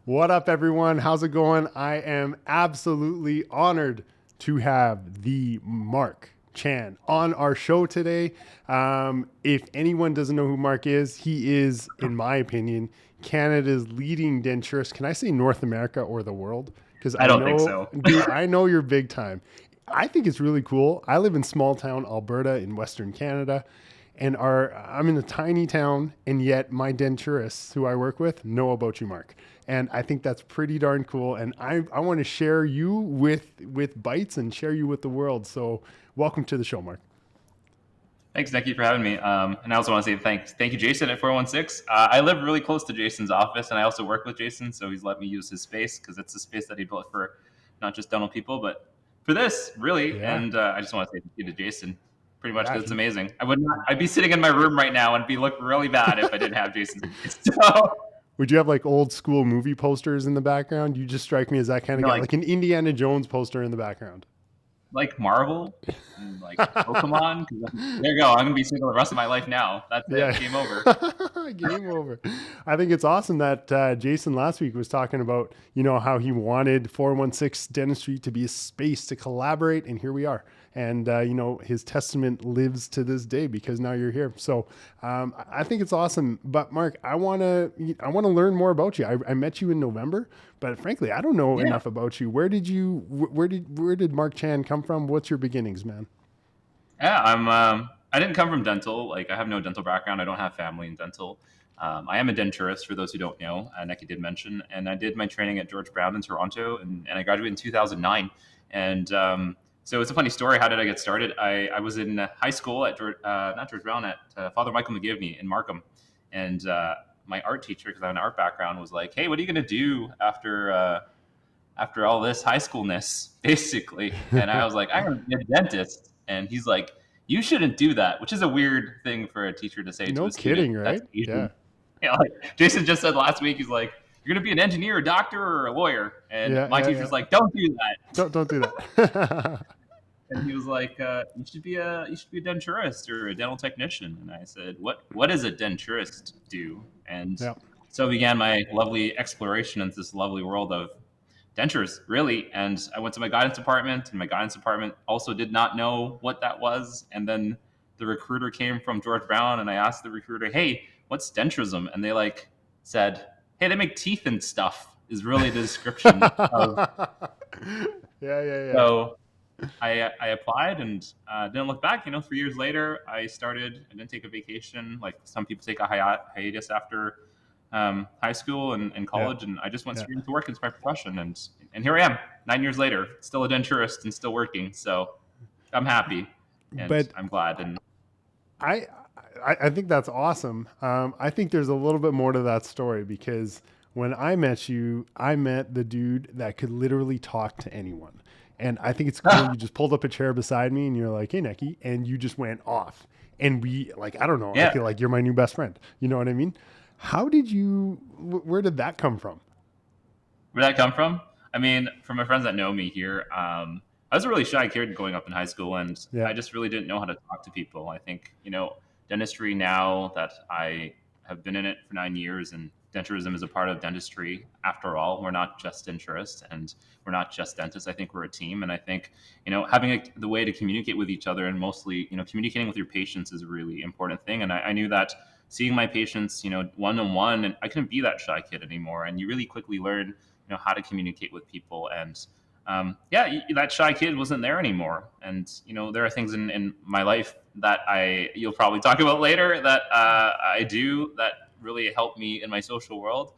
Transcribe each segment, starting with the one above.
What up, everyone? How's it going? I am absolutely honored to have the Mark Chan on our show today. If anyone doesn't know who Mark is, he is, in my opinion, Canada's leading denturist. Can I say North America or the world? Because I I don't think know, so. dude, I know you're big time. I think it's really cool. I live in small town Alberta in Western Canada, and I'm in a tiny town, and yet my denturists who I work with know about you, Mark. And I think that's pretty darn cool. And I want to share you with Bites and share you with the world. So welcome to the show, Mark. Thanks, Nekky, for having me. And I also want to say thank you, Jason at 416. I live really close to Jason's office, and I also work with Jason, so he's let me use his space because it's a space that he built for not just dental people, but for this, really. Yeah. And I just want to say thank you to Jason, pretty much Yeah. because it's amazing. I would not. I'd be sitting in my room right now and be look really bad if I didn't have Jason's space. So, Would you have like old school movie posters in the background? You just strike me as that kind of guy, like like an Indiana Jones poster in the background. Marvel and like Pokemon. There you go. I'm gonna be single the rest of my life now. That's Yeah. it. Game over. Game over. I think it's awesome that Jason last week was talking about, how he wanted 416 dentistry to be a space to collaborate. And here we are. And, his testament lives to this day because now you're here. So I think it's awesome. But Mark, I want to learn more about you. I met you in November, but frankly, I don't know Yeah. enough about you. Where did Mark Chan come from? What's your beginnings, man? Yeah, I'm. I didn't come from dental. Like, I have no dental background. I don't have family in dental. I am a denturist, for those who don't know. Nekky did mention, and I did my training at George Brown in Toronto, and I graduated in 2009. And so it's a funny story. How did I get started? I was in high school at not George Brown, at Father Michael McGivney in Markham, and my art teacher, because I have an art background, was like, "Hey, what are you going to do after all this high schoolness, basically?" And I was like, "I'm going to be a dentist." And he's like, "You shouldn't do that," which is a weird thing for a teacher to say to No a student kidding, that's right? Asian. Yeah. Like Jason just said last week, he's like, "You're going to be an engineer, a doctor, or a lawyer." And Yeah, my yeah, yeah. teacher's like, "Don't do that." Don't do that. And he was like, "You should be a denturist or a dental technician." And I said, "What does a denturist do?" And Yeah. so began my lovely exploration into this lovely world of dentures, really. And I went to my guidance department, and my guidance department also did not know what that was. And then the recruiter came from George Brown, and I asked the recruiter, "Hey, what's denturism?" And they said, "Hey, they make teeth and stuff." Is really the description of. Yeah, yeah, yeah. So I applied and didn't look back. 3 years later, I started. I didn't take a vacation like some people take a hiatus after high school and Yeah, college, and I just went yeah. straight into work into my profession. And here I am, 9 years later, still a denturist and still working. So I'm happy and But I'm glad. And I, I think that's awesome. I think there's a little bit more to that story because when I met you, I met the dude that could literally talk to anyone. And I think it's cool. You just pulled up a chair beside me and you're like, "Hey, Nekky," and you just went off. And I don't know, I yeah, feel like you're my new best friend. You know what I mean? Where did that come from? where'd that come from? I mean, from my friends that know me here, I was a really shy kid growing up in high school, and Yeah. I just really didn't know how to talk to people. I think, dentistry now that I have been in it for 9 years, and denturism is a part of dentistry. After all, we're not just denturists and we're not just dentists. I think we're a team. And I think, having the way to communicate with each other and mostly, communicating with your patients is a really important thing. And I knew that seeing my patients, one on one, and I couldn't be that shy kid anymore. And you really quickly learn, how to communicate with people. And yeah, that shy kid wasn't there anymore. And there are things in my life that you'll probably talk about later that I do that really help me in my social world.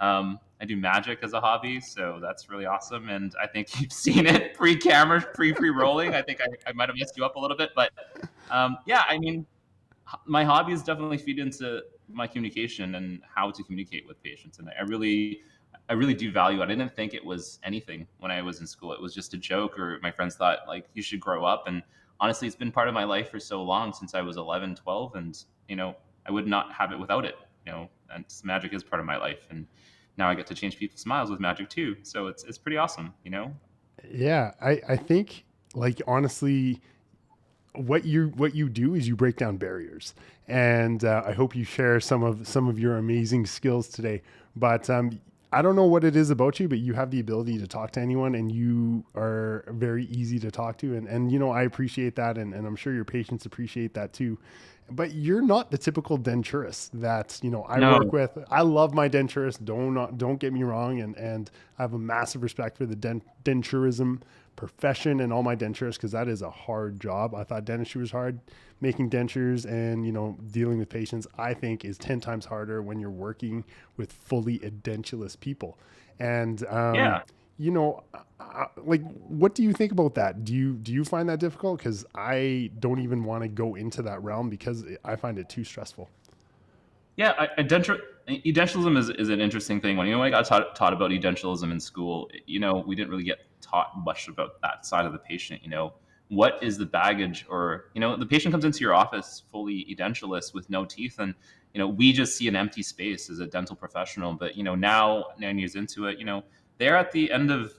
I do magic as a hobby, so that's really awesome. And I think you've seen it pre-camera, pre-rolling. I think I might have messed you up a little bit, but yeah, I mean, my hobbies definitely feed into my communication and how to communicate with patients. And I really do value it. I didn't think it was anything when I was in school. It was just a joke, or my friends thought like you should grow up. And honestly, it's been part of my life for so long, since I was 11, 12, and I would not have it without it. And magic is part of my life, and now I get to change people's smiles with magic too. So it's pretty awesome. Yeah, I think like honestly, what you do is you break down barriers, and I hope you share some of your amazing skills today. But I don't know what it is about you, but you have the ability to talk to anyone and you are very easy to talk to. And you know, I appreciate that. And I'm sure your patients appreciate that too. But you're not the typical denturist that, you know, I work No. with. I love my denturist. Don't get me wrong. And I have a massive respect for the denturism profession and all my denturists because that is a hard job. I thought dentistry was hard. Making dentures and, you know, dealing with patients, I think is 10 times harder when you're working with fully edentulous people. And, Yeah. you know, like, what do you think about that? Do you find that difficult? Because I don't even want to go into that realm because I find it too stressful. Yeah, edentalism is an interesting thing. When I got taught about edentalism in school, we didn't really get taught much about that side of the patient. What is the baggage, or the patient comes into your office fully edentulous with no teeth, and we just see an empty space as a dental professional. But now 9 years into it, they're at the end of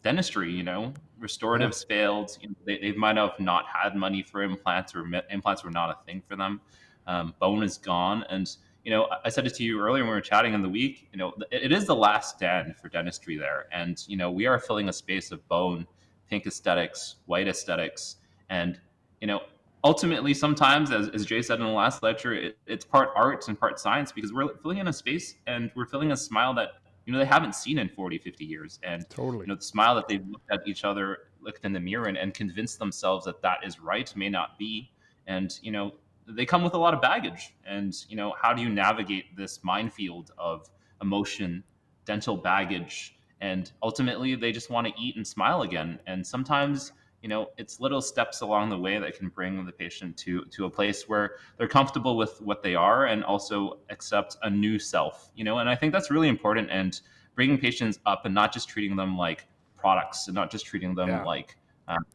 dentistry. Yeah, Restoratives failed. They might have not had money for implants, or implants were not a thing for them. Bone is gone. And, I said it to you earlier when we were chatting in the week, it is the last stand for dentistry there. And, we are filling a space of bone, pink aesthetics, white aesthetics. And, you know, ultimately, sometimes, as Jay said in the last lecture, it's part art and part science, because we're filling in a space and we're filling a smile that, they haven't seen in 40, 50 years. And, totally. the smile that they've looked at each other, looked in the mirror, and convinced themselves that that is right may not be. And, they come with a lot of baggage. And how do you navigate this minefield of emotion, dental baggage, and ultimately they just want to eat and smile again. And sometimes it's little steps along the way that can bring the patient to a place where they're comfortable with what they are, and also accept a new self. And I think that's really important. And bringing patients up and not just treating them like products, and not just treating them Yeah, like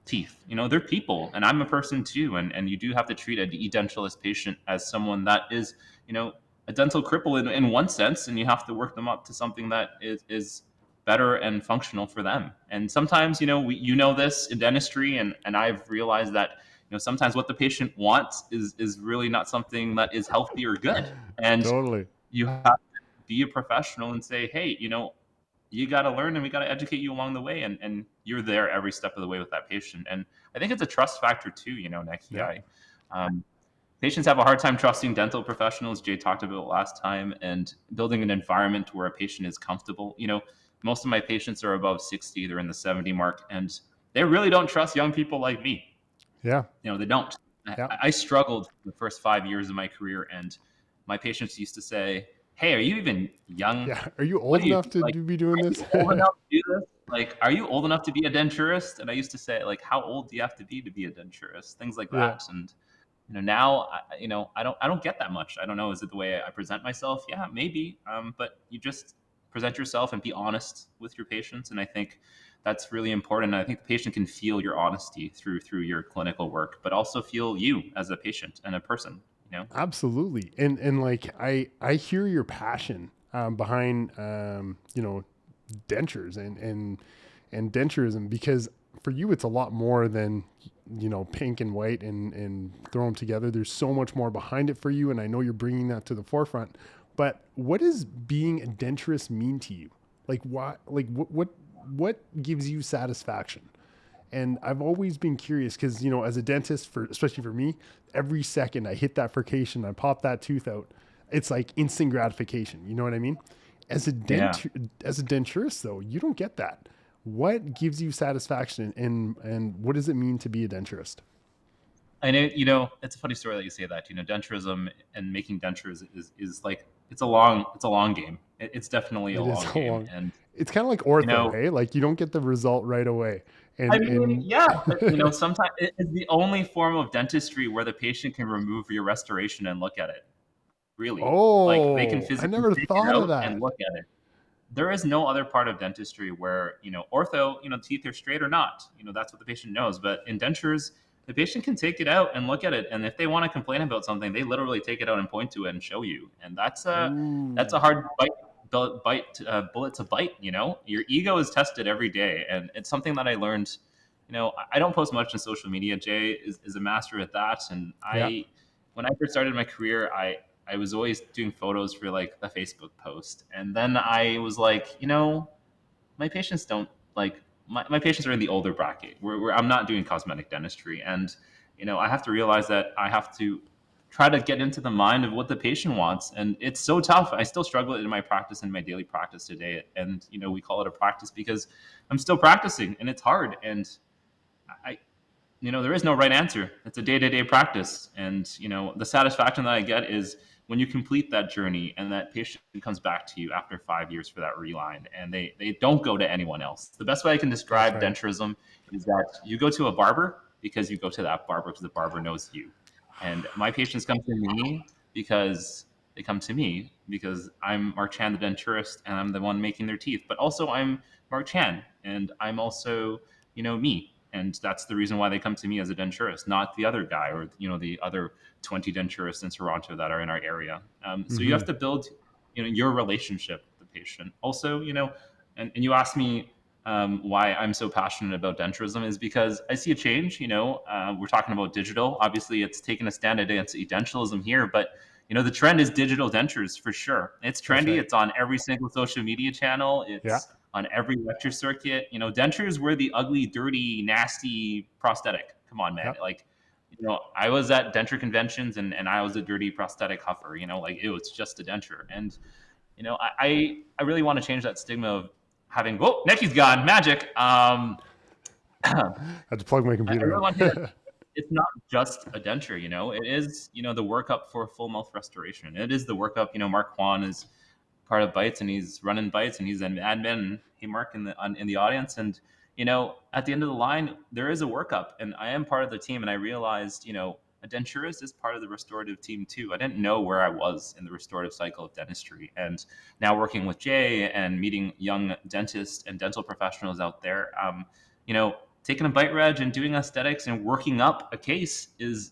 teeth. They're people, and I'm a person too. And you do have to treat an edentulous patient as someone that is, a dental cripple in one sense, and you have to work them up to something that is better and functional for them. And sometimes, this in dentistry, and I've realized that, sometimes what the patient wants is really not something that is healthy or good. And totally. you have to be a professional and say, hey, you got to learn, and we got to educate you along the way. And you're there every step of the way with that patient. And I think it's a trust factor too, Nekky. Yeah, Um, Patients have a hard time trusting dental professionals. Jay talked about it last time, and building an environment where a patient is comfortable. Most of my patients are above 60, they're in the 70 mark, and they really don't trust young people like me. yeah, They don't. I, yeah, I struggled the first 5 years of my career, and my patients used to say, "Hey, are you even young? yeah. Are you What old are you enough to like? be doing Are this? you old enough to do this? Like, are you old enough to be a denturist?" And I used to say, like, "How old do you have to be a denturist?" Things like Yeah, that. And now, I don't get that much. I don't know. Is it the way I present myself? Yeah, maybe. But you just present yourself and be honest with your patients, and I think that's really important. And I think the patient can feel your honesty through your clinical work, but also feel you as a patient and a person. You know. absolutely. And like I hear your passion behind you know, dentures and denturism because for you it's a lot more than, you know, pink and white and throw them together. There's so much more behind it for you, and I know you're bringing that to the forefront. But what does being a denturist mean to you? Like what gives you satisfaction? And I've always been curious because, you know, as a dentist, for especially for me, every second I hit that furcation, I pop that tooth out, it's like instant gratification. You know what I mean? As a Yeah. as a denturist, though, you don't get that. What gives you satisfaction, and what does it mean to be a denturist? I know, it's a funny story that you say that. Denturism and making dentures is like it's a long game. It's definitely a It is long a game. long. And It's kind of like you ortho, know, hey? Like you don't get the result right away, I and mean, and yeah, but sometimes it's the only form of dentistry where the patient can remove your restoration and look at it. Really, like they can oh, I physically never take it thought of out and that. look at it. There is no other part of dentistry where ortho, teeth are straight or not. That's what the patient knows. But in dentures, the patient can take it out and look at it, and if they want to complain about something, they literally take it out and point to it and show you. And that's a Ooh, hard bullet to bite. Your ego is tested every day, and it's something that I learned. I don't post much on social media. Jay is a master at that, and yeah, when I first started my career, I I was always doing photos for like a Facebook post. And then I was like, my patients don't like my patients are in the older bracket where I'm not doing cosmetic dentistry. And, I have to realize that I have to try to get into the mind of what the patient wants. And it's so tough. I still struggle in my practice, in my daily practice today. And, we call it a practice because I'm still practicing and it's hard. And I, there is no right answer. It's a day-to-day practice. And, the satisfaction that I get is when you complete that journey and that patient comes back to you after 5 years for that reline and they don't go to anyone else. The best way I can That's describe right. denturism is that you go to a barber because you go to that barber because the barber knows you. And my patients come to me because they come to me because I'm Mark Chan, the denturist, and I'm the one making their teeth. But also, I'm Mark Chan, and I'm also, me. And that's the reason why they come to me as a denturist, not the other guy or the other 20 denturists in Toronto that are in our area. So you Hmm. have to build, your relationship with the patient. Also, and you asked me why I'm so passionate about denturism is because I see a change. We're talking about digital. Obviously, it's taken a stand against edentulism here, but the trend is digital dentures for sure. It's That's trendy. right. it's on every single social media channel. Yeah. It's on every lecture circuit. Dentures were the ugly, dirty, nasty prosthetic. Come on, man. Yeah. Like, I was at denture conventions and I was a dirty prosthetic huffer. Like it was just a denture. And I really want to change that stigma of having. Whoa, Nekky's gone. Magic. I I had to plug my computer really want to say that in. it's not just a denture. It is the workup for full mouth restoration. It is the workup. Mark Kwan is part of Bites and he's running Bites and he's an admin. Hey, Mark in the audience, and at the end of the line there is a workup, and I am part of the team, and I realized a denturist is part of the restorative team too. I didn't know where I was in the restorative cycle of dentistry, and now working with Jay and meeting young dentists and dental professionals out there, taking a bite reg and doing aesthetics and working up a case is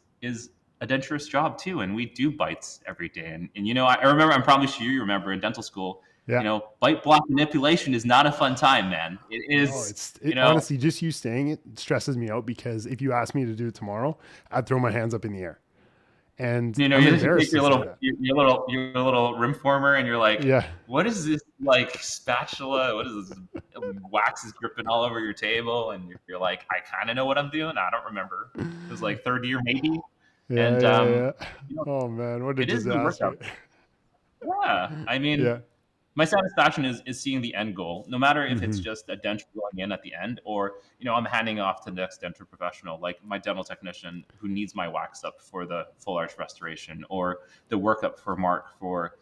a denturist job too, and we do bites every day. And I remember, I'm probably sure you remember in dental school, Yeah. bite block manipulation is not a fun time, man. It No, is, it's honestly just you saying it stresses me out because if you ask me to do it tomorrow, I'd throw my hands up in the air. And I'm you take embarrassed to your say little that. your little rim former, and you're like, Yeah. what is this like spatula? What is this? Wax is dripping all over your table, and you're like, I kind of know what I'm doing. I don't remember. It was like third year maybe, Yeah, and yeah, yeah. Oh man, what a it is the workout. disaster. Yeah, I mean, Yeah. my satisfaction is seeing the end goal, no matter if it's Hmm. just a denture going in at the end, or I'm handing off to the next dental professional, like my dental technician who needs my wax up for the full arch restoration, or the workup for Mark for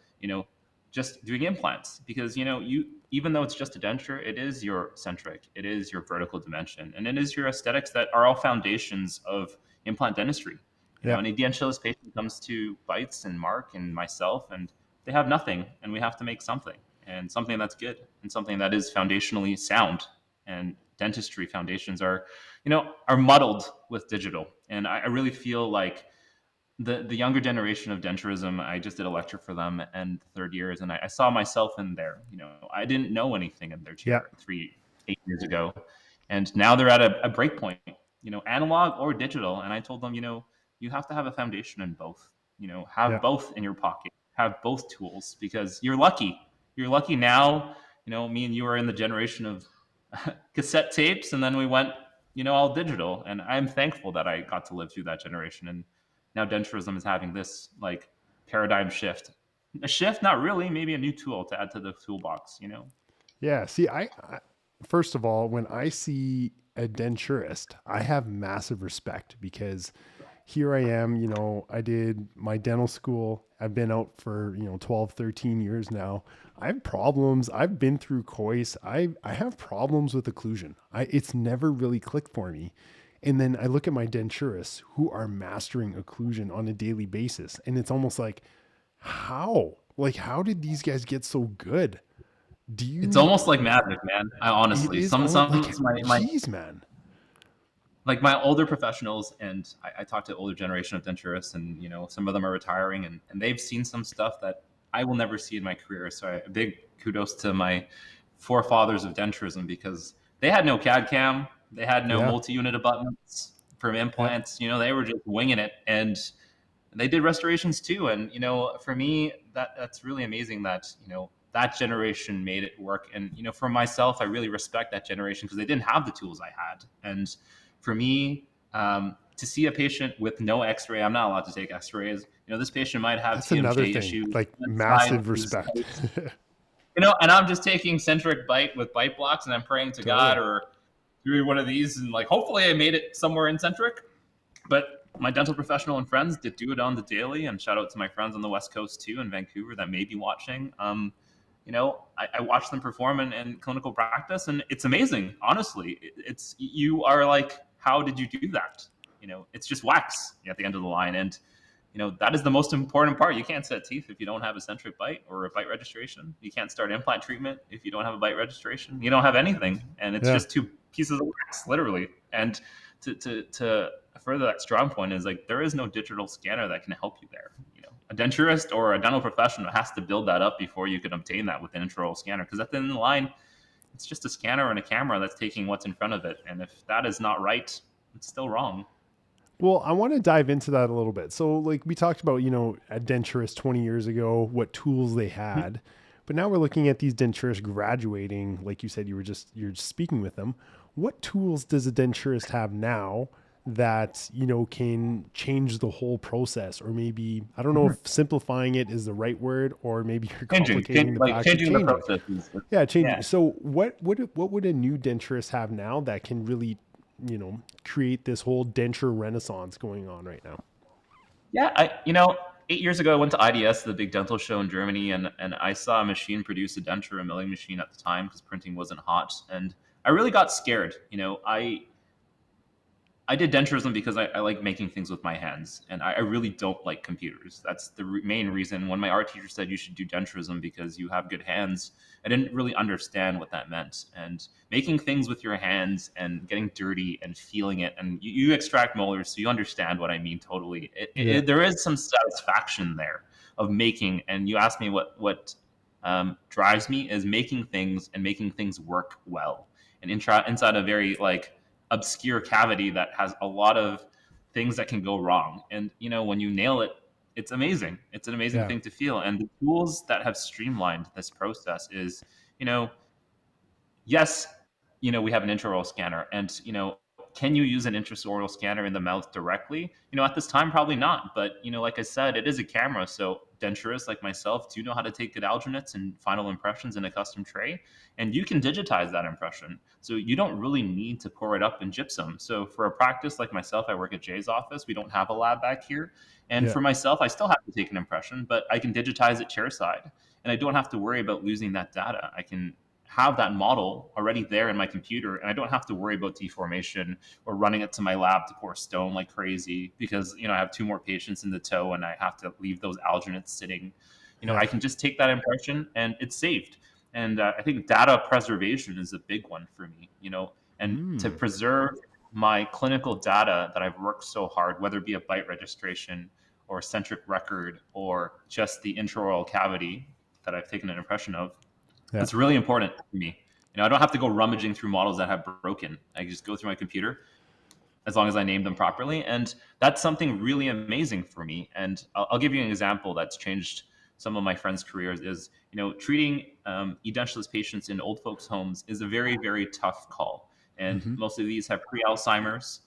just doing implants, because you even though it's just a denture, it is your centric, it is your vertical dimension, and it is your aesthetics that are all foundations of implant dentistry. Yeah. An edentulous patient comes to Bites and Mark and myself, and they have nothing, and we have to make something, and something that's good, and something that is foundationally sound. And dentistry foundations are muddled with digital, and I really feel like the younger generation of denturism. I just did a lecture for them and third years, and I saw myself in there. I didn't know anything in their Yeah. chair 8 years ago, and now they're at a break point. Analog or digital, and I told them, you have to have a foundation in both. Have Yeah. both in your pocket, have both tools, because you're lucky. You're lucky now. Me and you are in the generation of cassette tapes, and then we went, all digital. And I'm thankful that I got to live through that generation. And now denturism is having this like paradigm shift. A shift, not really, maybe a new tool to add to the toolbox. Yeah. See, first of all, when I see a denturist, I have massive respect because here I am, I did my dental school. I've been out for, 12, 13 years now. I have problems. I've been through coice. I have problems with occlusion. It's never really clicked for me. And then I look at my denturists who are mastering occlusion on a daily basis. And it's almost like, how? Like, how did these guys get so good? Do It's you, almost like magic, man. I it honestly, is some almost some like, my geez, man. like my older professionals, and I talk to older generation of denturists, and some of them are retiring, and they've seen some stuff that I will never see in my career. So a big kudos to my forefathers of denturism, because they had no CAD cam, they had no Yeah. multi-unit abutments from Yeah. implants. They were just winging it, and they did restorations too. And for me, that's really amazing that that generation made it work. And for myself, I really respect that generation because they didn't have the tools I had. And for me, to see a patient with no X-ray, I'm not allowed to take X-rays. This patient might have That's another TMJ thing, issues like inside massive his respect. case. And I'm just taking centric bite with bite blocks, and I'm praying to God Totally. or doing one of these, and like hopefully I made it somewhere in centric. But my dental professional and friends did do it on the daily, and shout out to my friends on the West Coast too in Vancouver that may be watching. I watch them perform in clinical practice, and it's amazing. Honestly, it's you are like, how did you do that? It's just wax at the end of the line, and that is the most important part. You can't set teeth if you don't have a centric bite or a bite registration. You can't start implant treatment if you don't have a bite registration. You don't have anything, and it's Yeah. just two pieces of wax, literally. And to further that strong point is like there is no digital scanner that can help you there. A denturist or a dental professional has to build that up before you can obtain that with an intraoral scanner. Because at the end of the line, it's just a scanner and a camera that's taking what's in front of it. And if that is not right, it's still wrong. Well, I want to dive into that a little bit. So, like we talked about, a denturist 20 years ago, what tools they had, but now we're looking at these denturists graduating. Like you said, you're just speaking with them. What tools does a denturist have now that can change the whole process, or maybe I don't know if simplifying it is the right word, or maybe you're complicating the Like fact of changing the changing. process Yeah, changing. yeah. So, what would a new denturist have now that can really create this whole denture renaissance going on right now? Yeah, 8 years ago I went to IDS, the big dental show in Germany, and I saw a machine produce a denture, a milling machine at the time because printing wasn't hot, and I really got scared. I did denturism because I like making things with my hands, and I really don't like computers. That's the main reason. When my art teacher said you should do denturism because you have good hands, I didn't really understand what that meant. And making things with your hands and getting dirty and feeling it, and you extract molars, so you understand what I mean totally. Yeah. There is some satisfaction there of making. And you asked me what drives me is making things and making things work well. And inside a very like obscure cavity that has a lot of things that can go wrong. And when you nail it, it's amazing. It's an amazing Yeah. thing to feel. And the tools that have streamlined this process is, you know, yes, we have an intraoral scanner, and can you use an intraoral scanner in the mouth directly? At this time, probably not. But like I said, it is a camera, so denturists like myself do know how to take good alginates and final impressions in a custom tray, and you can digitize that impression. So you don't really need to pour it up in gypsum. So for a practice like myself, I work at Jay's office. We don't have a lab back here, and Yeah. for myself, I still have to take an impression, but I can digitize it chairside, and I don't have to worry about losing that data. I can have that model already there in my computer, and I don't have to worry about deformation or running it to my lab to pour stone like crazy because I have two more patients in the toe and I have to leave those alginates sitting. Yeah. I can just take that impression and it's saved. And I think data preservation is a big one for me. And to Mm. preserve my clinical data that I've worked so hard, whether it be a bite registration or a centric record or just the intraoral cavity that I've taken an impression of, Yeah. it's really important to me. I don't have to go rummaging through models that have broken. I can just go through my computer as long as I name them properly. And that's something really amazing for me. And I'll give you an example that's changed some of my friends' careers is, treating edentulous patients in old folks' homes is a very, very tough call. And Hmm. most of these have pre-Alzheimer's,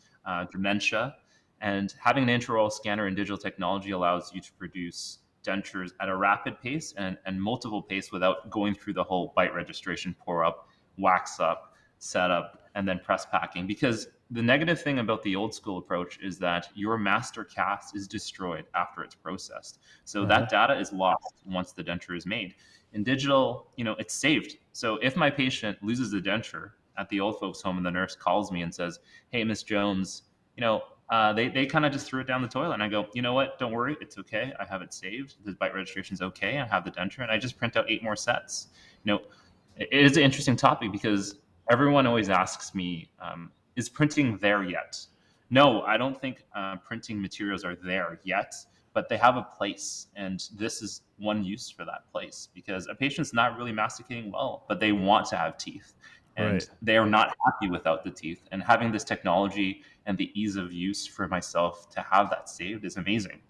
dementia, and having an intraoral scanner and digital technology allows you to produce dentures at a rapid pace and multiple pace without going through the whole bite registration, pour up, wax up, set up, and then press packing. Because the negative thing about the old school approach is that your master cast is destroyed after it's processed. So Uh-huh. that data is lost once the denture is made. In digital, it's saved. So if my patient loses the denture at the old folks home and the nurse calls me and says, "Hey, Miss Jones, they kind of just threw it down the toilet." And I go, "You know what? Don't worry. It's okay. I have it saved. The bite registration is okay. I have the denture." And I just print out 8 more sets. It is an interesting topic because everyone always asks me, is printing there yet? No, I don't think printing materials are there yet, but they have a place. And this is one use for that place because a patient's not really masticating well, but they want to have teeth. And Right. they are not happy without the teeth. And having this technology and the ease of use for myself to have that saved is amazing.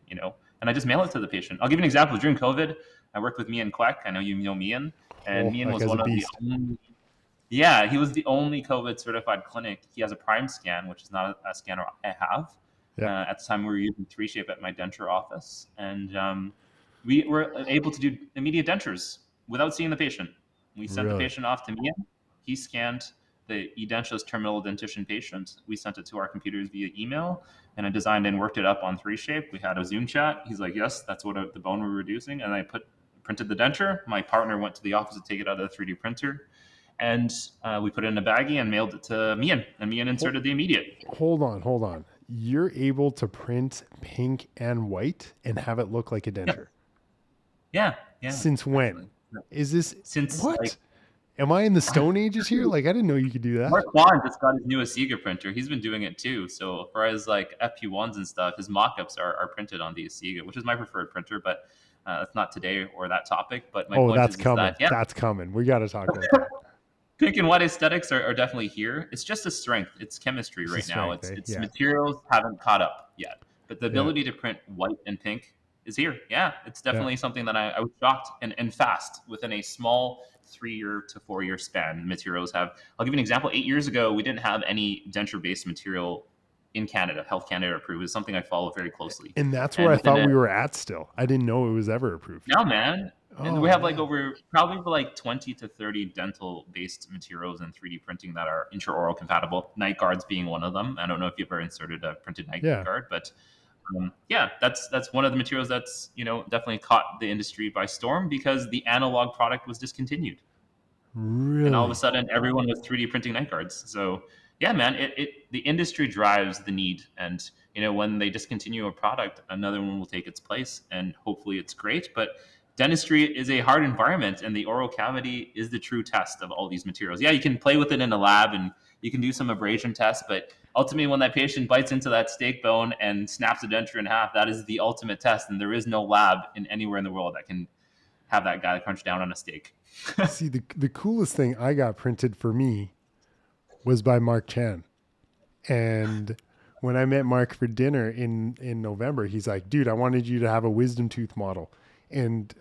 and I just mail it to the patient. I'll give you an example. During COVID, I worked with Mian Kwek. I know you know Mian, and Oh, Mian that was guy's a one of the beast. only. Yeah, he was the only COVID certified clinic. He has a Prime scan, which is not a scanner I have. Yeah, At the time, we were using 3Shape at my denture office, and we were able to do immediate dentures without seeing the patient. We sent the really. patient off to Mia. He scanned the edentulous terminal dentition patient. We sent it to our computers via email, and I designed and worked it up on 3Shape. We had a Zoom chat. He's like, "Yes, that's what the bone we're reducing," and I printed the denture. My partner went to the office to take it out of the 3D printer, and we put it in a baggie and mailed it to Mian, and Mian Hold, inserted the immediate. hold on. You're able to print pink and white and have it look like a Yeah, denture. yeah, yeah. Since when? Actually, Is this since like what? Am I in the Stone Ages here? Like, I didn't know you could do that. Mark Bond just got his new Asiga printer. He's been doing it too. So for his like FP1s and stuff, his mock-ups are printed on the Asiga, which is my preferred printer, but that's not today or that topic. But my Oh, point that's is coming. that, yeah, That's coming. We got to talk about that. pink and white aesthetics are definitely here. It's just a strength. It's chemistry It's a right now. strength, It's eh? it's Yeah. materials haven't caught up yet, but the Yeah. ability to print white and pink is here. Yeah, it's Yeah. definitely something that I was shocked and fast within a small 3 year to 4 year span. Materials have. I'll give you an example. 8 years ago, we didn't have any denture based material in Canada. Health Canada approved is something I follow very closely, And that's where and I within thought a we were at still. I didn't know it was ever approved. no, man. And we Oh, have like man. over probably like 20 to 30 dental based materials in 3D printing that are intraoral compatible. Night guards being one of them. I don't know if you've ever inserted a printed night Yeah. guard, but yeah, that's one of the materials that's definitely caught the industry by storm because the analog product was discontinued, and all of a Really? sudden everyone was 3D printing night guards. So yeah, man, the industry drives the need, and when they discontinue a product, another one will take its place, and hopefully it's great. But dentistry is a hard environment, and the oral cavity is the true test of all these materials. Yeah, you can play with it in a lab, and you can do some abrasion tests, but ultimately, when that patient bites into that steak bone and snaps a denture in half, that is the ultimate test, and there is no lab in anywhere in the world that can have that guy crunch down on a steak. See, the coolest thing I got printed for me was by Mark Chan. And when I met Mark for dinner in November, he's like, dude, I wanted you to have a wisdom tooth model. And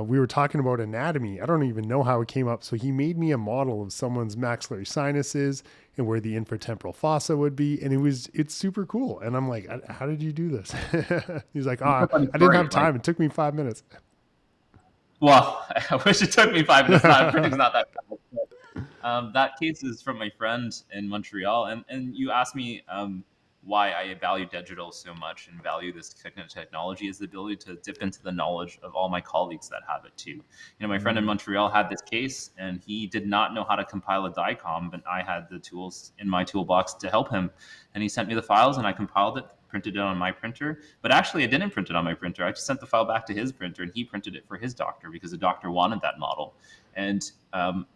we were talking about anatomy. I don't even know how it came up. So he made me a model of someone's maxillary sinuses and where the infratemporal fossa would be. And it's super cool. And I'm like, how did you do this? He's like, It's a oh, funny I didn't story. have Like, time. It took me 5 minutes. well, I wish it took me 5 minutes. Not printing's not that fast. That case is from my friend in Montreal, and you asked me why I value digital so much and value this technology is the ability to dip into the knowledge of all my colleagues that have it too. My friend in Mm, Montreal had this case, and he did not know how to compile a DICOM, but I had the tools in my toolbox to help him, and he sent me the files, and I compiled it. Printed it on my printer, but actually I didn't print it on my printer. I just sent the file back to his printer, and he printed it for his doctor because the doctor wanted that model. And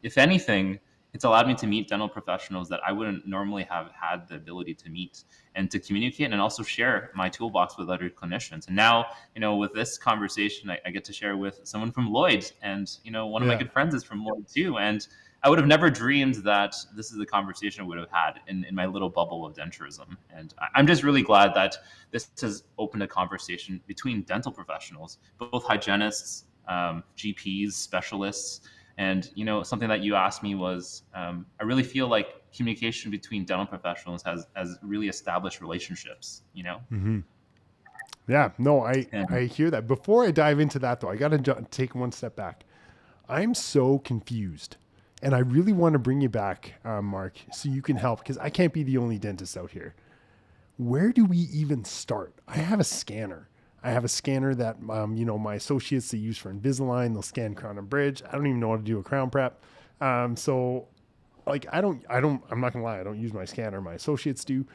if anything, it's allowed me to meet dental professionals that I wouldn't normally have had the ability to meet and to communicate and also share my toolbox with other clinicians. And now, with this conversation, I get to share with someone from Lloyd, and one of my yeah. good friends is from Lloyd too. And I would have never dreamed that this is the conversation I would have had in my little bubble of denturism. And I'm just really glad that this has opened a conversation between dental professionals, both hygienists, GPs, specialists, and something that you asked me was, I really feel like communication between dental professionals has really established relationships. Hmm. Yeah. No, I And hear that. Before I dive into that, though, I got to take one step back. I'm so confused. And I really want to bring you back, Mark, so you can help because I can't be the only dentist out here. Where do we even start? I have a scanner. I have a scanner that, my associates, they use for Invisalign. They'll scan crown and bridge. I don't even know how to do a crown prep. So like, I'm not gonna lie. I don't use my scanner. My associates do.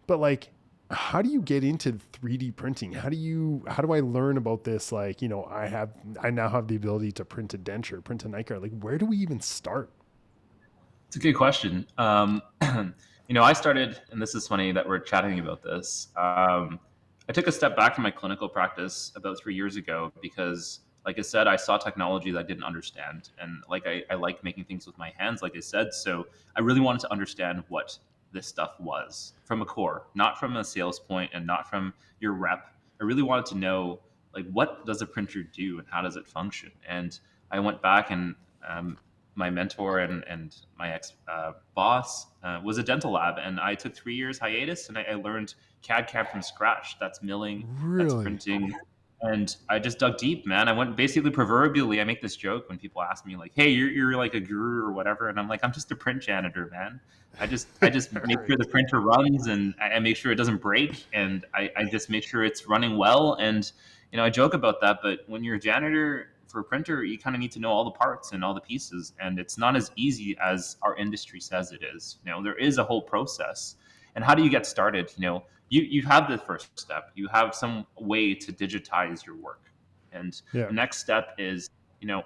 But like, how do you get into 3D printing? How do I learn about this? Like, I now have the ability to print a denture, print a night guard. Like, where do we even start? it's a good question. I started, and this is funny that we're chatting about this. I took a step back from my clinical practice about 3 years ago because, like I said, I saw technology that I didn't understand. And like I like making things with my hands, like I said. So I really wanted to understand what this stuff was from a core, not from a sales point and not from your rep. I really wanted to know like what does a printer do and how does it function? And I went back and my mentor and my ex boss was a dental lab, and I took 3 years hiatus, and I learned CAD CAM from scratch. That's milling, that's Really? printing, and I just dug deep, man. I went basically proverbially. I make this joke when people ask me like, "Hey, you're like a guru or whatever," and I'm like, "I'm just a print janitor, man. I just All make sure right. the printer runs, and I make sure it doesn't break, and I just make sure it's running well." And I joke about that, but when you're a janitor for a printer, you kind of need to know all the parts and all the pieces, and it's not as easy as our industry says it is. There is a whole process. And how do you get started? You have the first step. You have some way to digitize your work, and Yeah. the next step is, you know,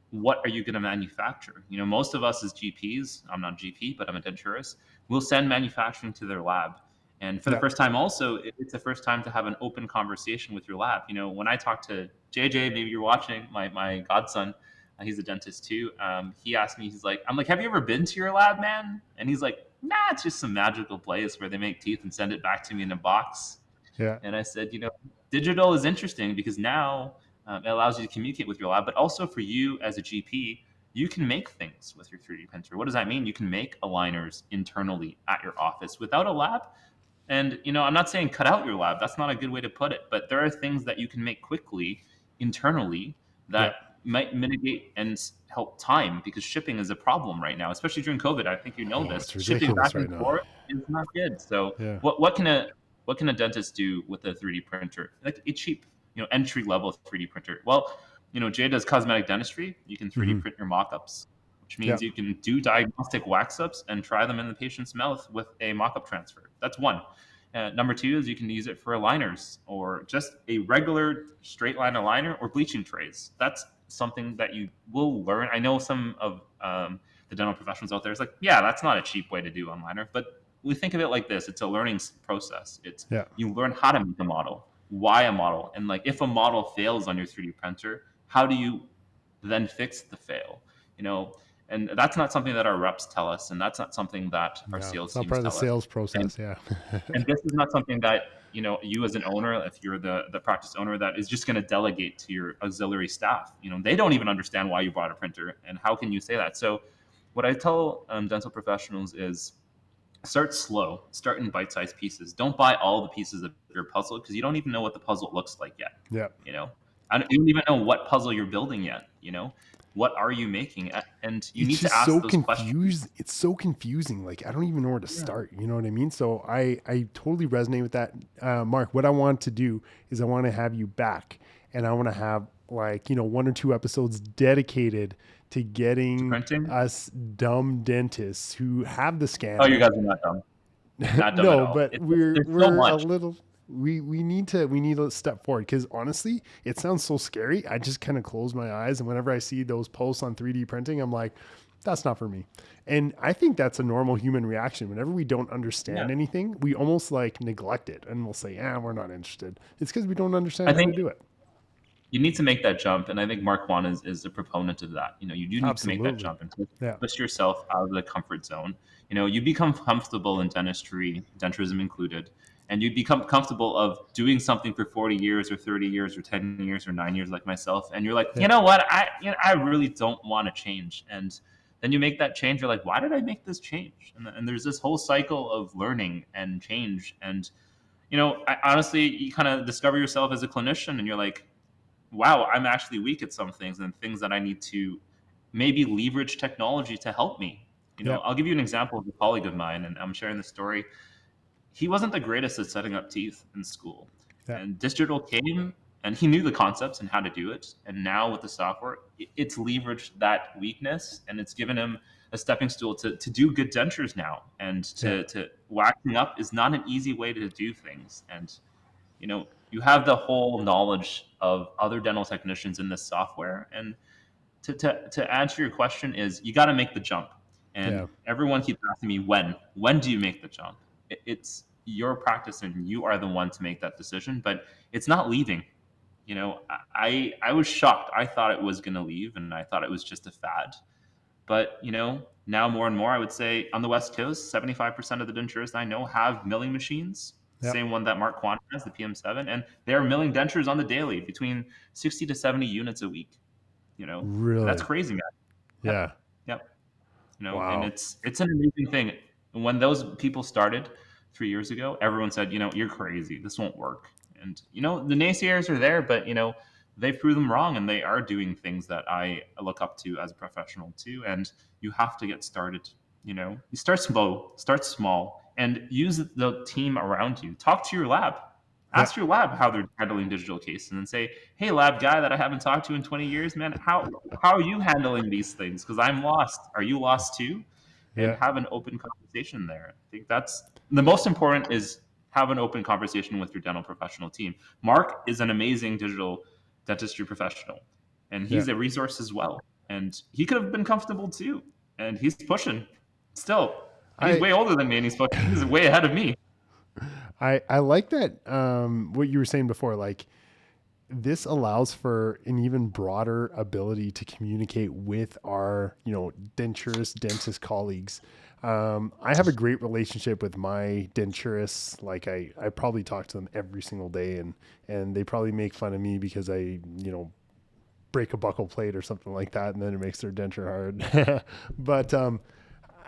what are you going to manufacture? Most of us as GPs, I'm not a GP, but I'm a denturist, will send manufacturing to their lab. And for the Yeah. first time, also, it's the first time to have an open conversation with your lab. When I talk to JJ, maybe you're watching, my godson, he's a dentist too. He asked me, I'm like, have you ever been to your lab, man? And he's like, nah, it's just some magical place where they make teeth and send it back to me in a box. Yeah. And I said, digital is interesting because now it allows you to communicate with your lab, but also for you as a GP, you can make things with your 3D printer. What does that mean? You can make aligners internally at your office without a lab. And I'm not saying cut out your lab. That's not a good way to put it. But there are things that you can make quickly internally Yeah. that might mitigate and help time, because shipping is a problem right now, especially during COVID. I think Oh, this. it's Shipping back ridiculous and right now. forth is not good. So Yeah. what can a dentist do with a 3D printer? Like a cheap, entry level 3D printer. Well, Jay does cosmetic dentistry. You can 3D Hmm. print your mock-ups, which Yeah. means you can do diagnostic wax ups and try them in the patient's mouth with a mock up transfer. That's one. Number two is you can use it for aligners or just a regular straight line aligner or bleaching trays. That's something that you will learn. I know some of the dental professionals out there is like, yeah, that's not a cheap way to do aligner, but we think of it like this: it's a learning process. It's Yeah. You learn how to make a model, why a model, and like if a model fails on your 3D printer, how do you then fix the fail? You know, and that's not something that our reps tell us, and that's not something that our No, it's sales not teams part of the tell us. sales And process. Yeah. and this is not something that you as an owner, if you're the practice owner, that is just going to delegate to your auxiliary staff. They don't even understand why you bought a printer, and how can you say that? So, what I tell dental professionals is start slow, start in bite-sized pieces. Don't buy all the pieces of your puzzle because you don't even know what the puzzle looks like yet. Yeah. You know, you don't even know what puzzle you're building yet. What are you making? And you It's need to just ask so those questions. confused. It's so confusing. Like I don't even know where to Yeah. start. You know what I mean? So I totally resonate with that, Mark. What I want to do is I want to have you back, and I want to have like one or two episodes dedicated to To getting printing. us dumb dentists who have the Oh, you scanner. guys are not dumb. Not dumb at No, all. but we're There's so we're a much. little we need to step forward because honestly, it sounds so scary. I just kind of close my eyes, and whenever I see those posts on 3D printing, I'm like, that's not for me. And I think that's a normal human reaction. Whenever we don't Yeah. understand anything, we almost like neglect it, and we'll say, "Yeah, we're not interested." It's because we don't I understand how to think do it. you need to make that jump, and I think Mark One is a proponent of that. You do need to make that Absolutely. jump and Yeah. push yourself out of the comfort zone. You become comfortable in dentistry, denturism included, and you become comfortable of doing something for 40 years or 30 years or 10 years or 9 years like myself, and you're like, you Yeah. know what, I really don't want to change. And then you make that change. You're like, why did I make this change? And there's this whole cycle of learning and change. And honestly, you kind of discover yourself as a clinician, and you're like, wow, I'm actually weak at some things and things that I need to maybe leverage technology to help me. Yeah. I'll give you an example of a colleague of mine, and I'm sharing the story. He wasn't the greatest at setting up teeth in school, Yeah. and digital came, and he knew the concepts and how to do it. And now with the software, it's leveraged that weakness, and it's given him a stepping stool to do good dentures now. And Yeah. to waxing up is not an easy way to do things. And you have the whole knowledge of other dental technicians in this software. And to answer your question is you got to make the jump. And Yeah. everyone keeps asking me, when do you make the jump? It's your practice, and you are the one to make that decision, but it's not leaving. I was shocked. I thought it was going to leave, and I thought it was just a fad. But now more and more, I would say on the West Coast, 75% of the denturists I know have milling machines. Yeah. same one that Mark Quant has, the PM7, and they're milling dentures on the daily, between 60 to 70 units a week. And that's Really? crazy, man. Yeah. Yep, yep. And Wow. it's an amazing thing. When those people started 3 years ago, everyone said, you're crazy. This won't work. And the naysayers are there, but they prove them wrong, and they are doing things that I look up to as a professional too. And you have to get started. You start slow, start small, and use the team around you. Talk to your lab. Yeah. Ask your lab how they're handling digital cases, and then say, "Hey, lab guy that I haven't talked to in 20 years, man, how are you handling these things? Because I'm lost. Are you lost too?" And Yeah. have an open conversation there. I think that's the most important, is have an open conversation with your dental professional team. Mark is an amazing digital dentistry professional, and Yeah. he's a resource as well. And he could have been comfortable too, and he's pushing still. And he's I way older than me, and he's pushing. He's way ahead of me. I like that what you were saying before, like this allows for an even broader ability to communicate with our, denturist dentist colleagues. I have a great relationship with my denturists. Like I probably talk to them every single day, and they probably make fun of me because break a buckle plate or something like that, and then it makes their denture hard. But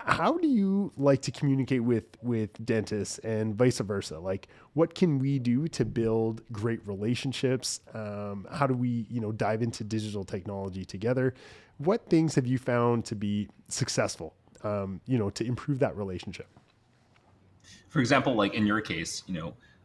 how do you like to communicate with dentists and vice versa? Like, what can we do to build great relationships? How do we, dive into digital technology together? What things have you found to be successful, to improve that relationship? For example, like in your case,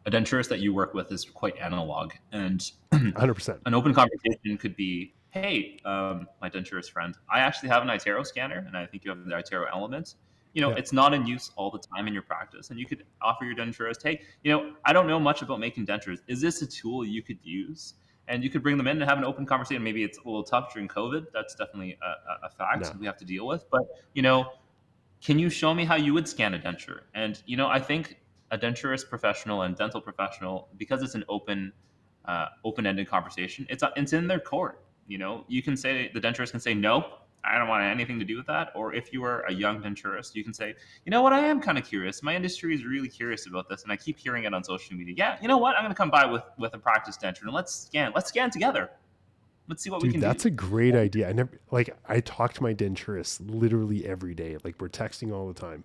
a denturist that you work with is quite analog, and 100%. an open conversation could be, "Hey, my denturist friend, I actually have an iTero scanner, and I think you have the iTero element. Yeah. It's not in use all the time in your practice, and you could offer your denturist, hey, I don't know much about making dentures. Is this a tool you could use?" And you could bring them in and have an open conversation. Maybe it's a little tough during COVID. That's definitely a fact No. we have to deal with. But can you show me how you would scan a denture? And I think a denturist professional and dental professional, because it's an open-ended conversation, it's in their court. You can say, the denturist can say, "No, I don't want anything to do with that." Or if you are a young denturist, you can say, "You know what? I am kind of curious. My industry is really curious about this, and I keep hearing it on social media. Yeah, you know what? I'm going to come by with a practice denture, and let's scan. Let's scan together. Let's see what we Dude, can do." that's a great idea. I talk to my dentist literally every day. Like we're texting all the time.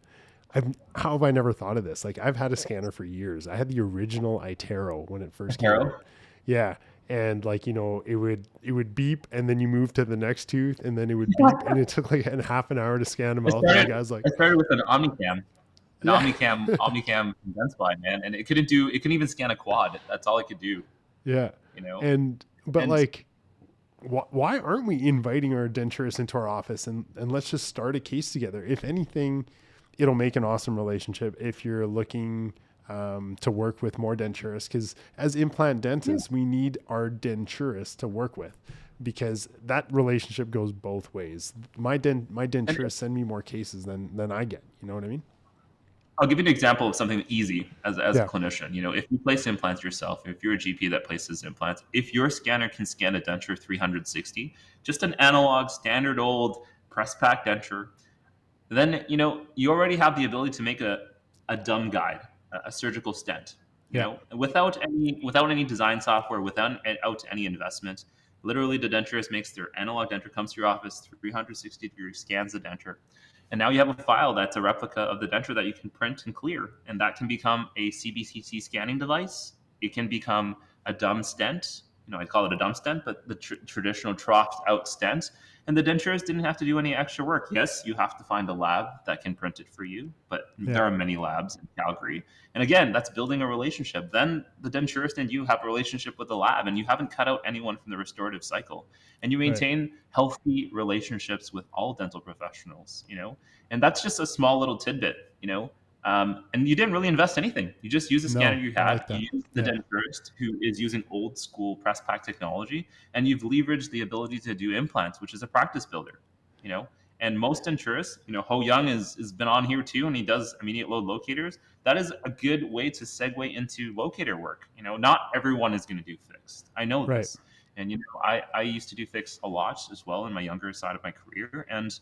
How have I never thought of this? Like I've had a scanner for years. I had the original iTero when it first came out. Carol, Yeah. And like, it would beep and then you move to the next tooth and then it would beep and it took like a half an hour to scan them I out. And the started. guy's like, I started with an yeah, Omnicam condense line, man, and it couldn't even scan a quad. That's all it could do, yeah. you know. But And like, why aren't we inviting our denturists into our office and let's just start a case together? If anything, it'll make an awesome relationship if you're looking to work with more denturists. Because as implant dentists, we need our denturists to work with because that relationship goes both ways. My and denturists send me more cases than I get. You know what I mean? I'll give you an example of something easy as a Yeah. clinician. If you place implants yourself, if you're a GP that places implants, if your scanner can scan a denture 360, just an analog, standard old press pack denture, then you already have the ability to make a dumb guide, a surgical stent. Yeah. Without any design software, without any investment. Literally, the denturist makes their analog denture, comes to your office, 360 degrees, scans the denture, and now you have a file that's a replica of the denture that you can print and clear, and that can become a CBCT scanning device. It can become a dumb stent. I call it a dumb stent, but the traditional troughed out stent. And the dentures didn't have to do any extra work. Yes, you have to find a lab that can print it for you, but Yeah. there are many labs in Calgary. And again, that's building a relationship. Then the denturist and you have a relationship with the lab, and you haven't cut out anyone from the restorative cycle. And you Right. maintain healthy relationships with all dental professionals. And that's just a small little tidbit. And you didn't really invest anything. You just use the scanner No, you I had. like that. You use the Yeah. denturist who is using old school press pack technology, and you've leveraged the ability to do implants, which is a practice builder. You know, and most denturists, Ho Young has been on here too, and he does immediate load locators. That is a good way to segue into locator work. Not everyone is going to do fixed. I know Right. this, and I used to do fixed a lot as well in my younger side of my career, and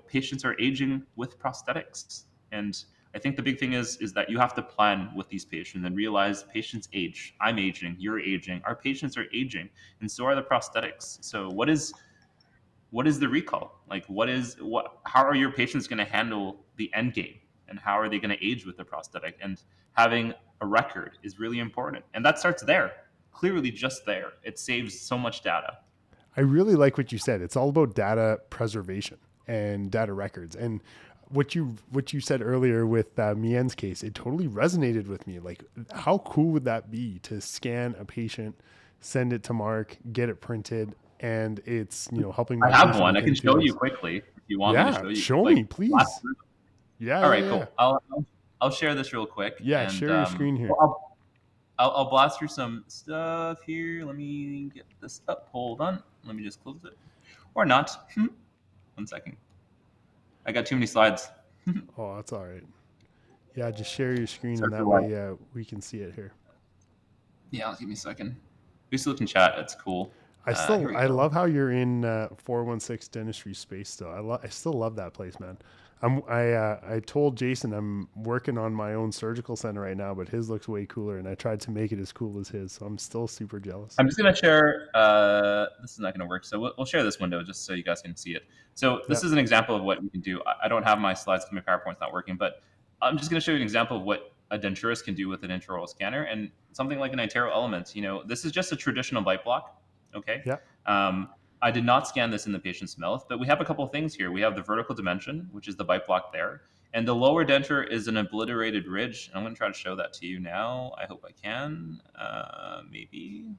patients are aging with prosthetics, and I think the big thing is that you have to plan with these patients and realize patients age. I'm aging, you're aging, our patients are aging, and so are the prosthetics. So what is the recall? Like what how are your patients going to handle the end game, and how are they going to age with the prosthetic? And having a record is really important. And that starts there. Clearly just there. It saves so much data. I really like what you said. It's all about data preservation and data records. And what you said earlier with Mien's case, it totally resonated with me. Like, how cool would that be to scan a patient, send it to Mark, get it printed, and it's helping I my have patient one. with I can show you edentulous. quickly if you want me to Yeah, show you. show Like me, blast please. through them. Yeah, All yeah, right, yeah, cool. I'll share this real quick, yeah. and Share your screen here. I'll blast through some stuff here. Let me get this up. Hold on. Let me just close it, or not. 1 second. I got too many slides. Oh, that's all right. Yeah, just share your screen, Sorry and for that the lag. way we can see it here. Yeah, give me a second. We still can chat. That's cool. Here we I go. love how you're in 416 dentistry space still. I still love that place, man. I told Jason I'm working on my own surgical center right now, but his looks way cooler, and I tried to make it as cool as his, so I'm still super jealous. I'm just gonna share. This is not gonna work, so we'll share this window just so you guys can see it. So Yeah. this is an example of what we can do. I don't have my slides because my PowerPoint's not working, but I'm just gonna show you an example of what a denturist can do with an intraoral scanner and something like an iTero element. This is just a traditional bite block. Okay. Yeah. Um, I did not scan this in the patient's mouth, but we have a couple of things here. We have the vertical dimension, which is the bite block there. And the lower denture is an obliterated ridge. I'm going to try to show that to you now. I hope I can. Maybe.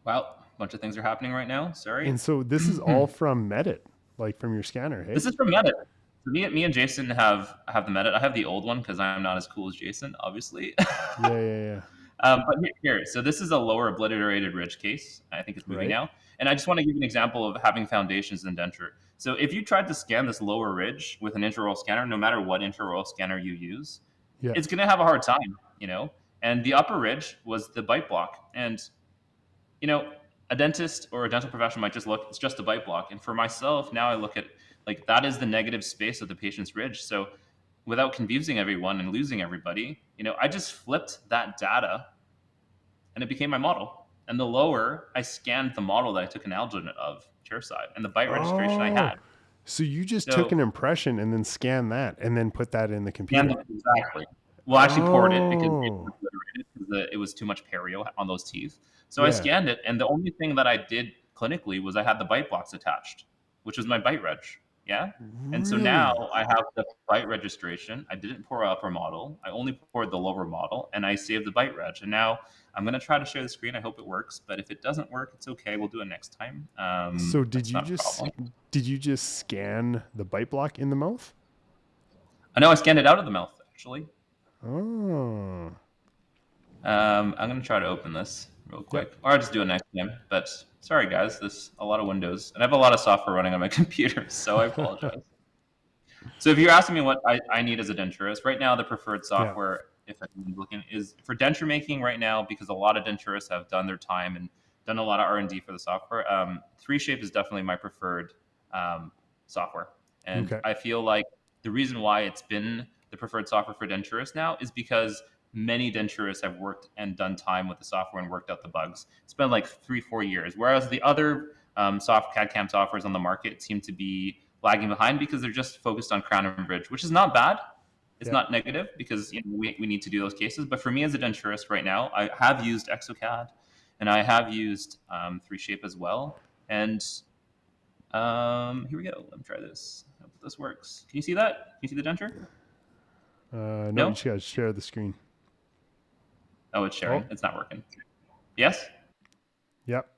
Wow, a bunch of things are happening right now. Sorry. And so this is all from Medit, like from your scanner, hey? This is from Medit. So me and Jason have the Medit. I have the old one because I'm not as cool as Jason, obviously. Yeah, yeah, yeah. But here, so this is a lower obliterated ridge case. I think it's moving Right. now. And I just want to give you an example of having foundations in denture. So if you tried to scan this lower ridge with an intraoral scanner, no matter what intraoral scanner you use, Yeah. it's going to have a hard time. And the upper ridge was the bite block. And you know, a dentist or a dental professional might just look, it's just a bite block. And for myself, now I look at like that is the negative space of the patient's ridge. So without confusing everyone and losing everybody, I just flipped that data and it became my model. And the lower, I scanned the model that I took an alginate of chairside and the bite registration I Oh, had. so you just took So an impression and then scanned that and then put that in the and computer. exactly. Well, I actually poured it because it was Oh, obliterated because it was too much perio on those teeth. So I yeah. scanned it, and the only thing that I did clinically was I had the bite blocks attached, which was my bite reg. Yeah. And so now Really? I have the bite registration. I didn't pour upper model. I only poured the lower model, and I saved the bite reg. And now I'm going to try to share the screen. I hope it works. But if it doesn't work, it's okay. We'll do it next time. So That's not a problem. did you just scan the bite block in the mouth? I know I scanned it out of the mouth, actually. Oh, I'm gonna try to open this real yep. quick, or I'll just do it next time. But sorry, guys, there's a lot of windows, and I have a lot of software running on my computer, so I apologize. So if you're asking me what I need as a denturist, right now the preferred Yeah. software, if I'm looking, is for denture making right now because a lot of denturists have done their time and done a lot of R&D for the software. 3Shape is definitely my preferred software, and Okay. I feel like the reason why it's been the preferred software for denturists now is because many denturists have worked and done time with the software and worked out the bugs. It's been like 3-4 years, whereas the other soft CAD CAM softwares on the market seem to be lagging behind because they're just focused on crown and bridge, which is not bad. It's Yeah. not negative because we need to do those cases. But for me as a denturist right now, I have used ExoCAD and I have used 3Shape as well. And here we go. Let me try this. I hope this works. Can you see that? Can you see the denture? No, you No? just gotta share the screen. Oh, it's sharing. Oh, It's not working. Yes? yep.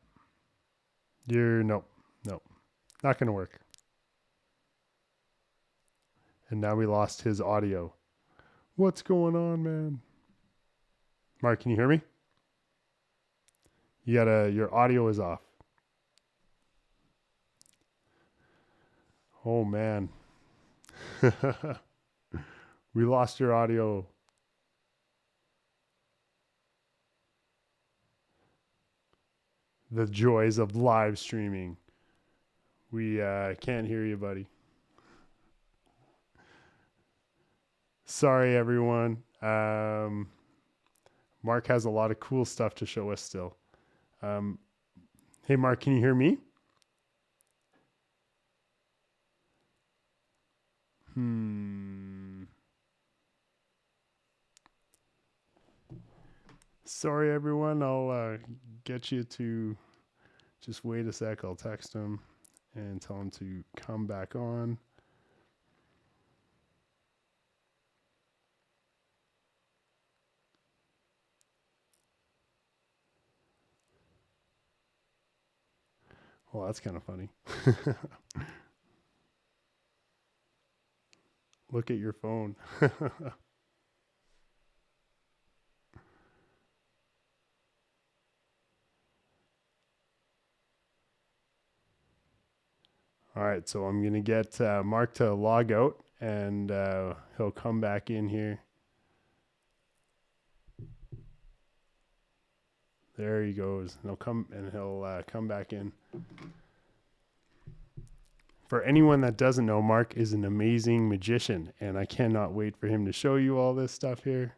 You're nope, nope, not gonna work. And now we lost his audio. What's going on, man? Mark, can you hear me? Your audio is off. Oh man. We lost your audio. The joys of live streaming. We can't hear you, buddy. Sorry, everyone. Mark has a lot of cool stuff to show us still. Um, hey, Mark, can you hear me? Hmm. Sorry, everyone. I'll get you to just wait a sec. I'll text him and tell him to come back on. Well, that's kind of funny. Look at your phone. All right, so I'm gonna get Mark to log out, and he'll come back in here. There he goes. And he'll come back in. For anyone that doesn't know, Mark is an amazing magician, and I cannot wait for him to show you all this stuff here.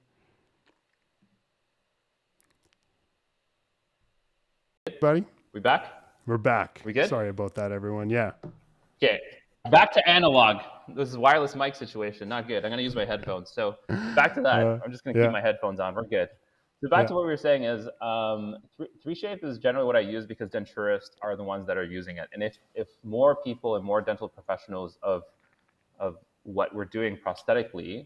Buddy, We back? we're back. We good? Sorry about that, everyone. Yeah. Okay. Back to analog. This is wireless mic situation. Not good. I'm going to use my headphones. So back to that. I'm just going to keep Yeah. my headphones on. We're good. So back to what we were saying is 3Shape is generally what I use because denturists are the ones that are using it. And if more people and more dental professionals of what we're doing prosthetically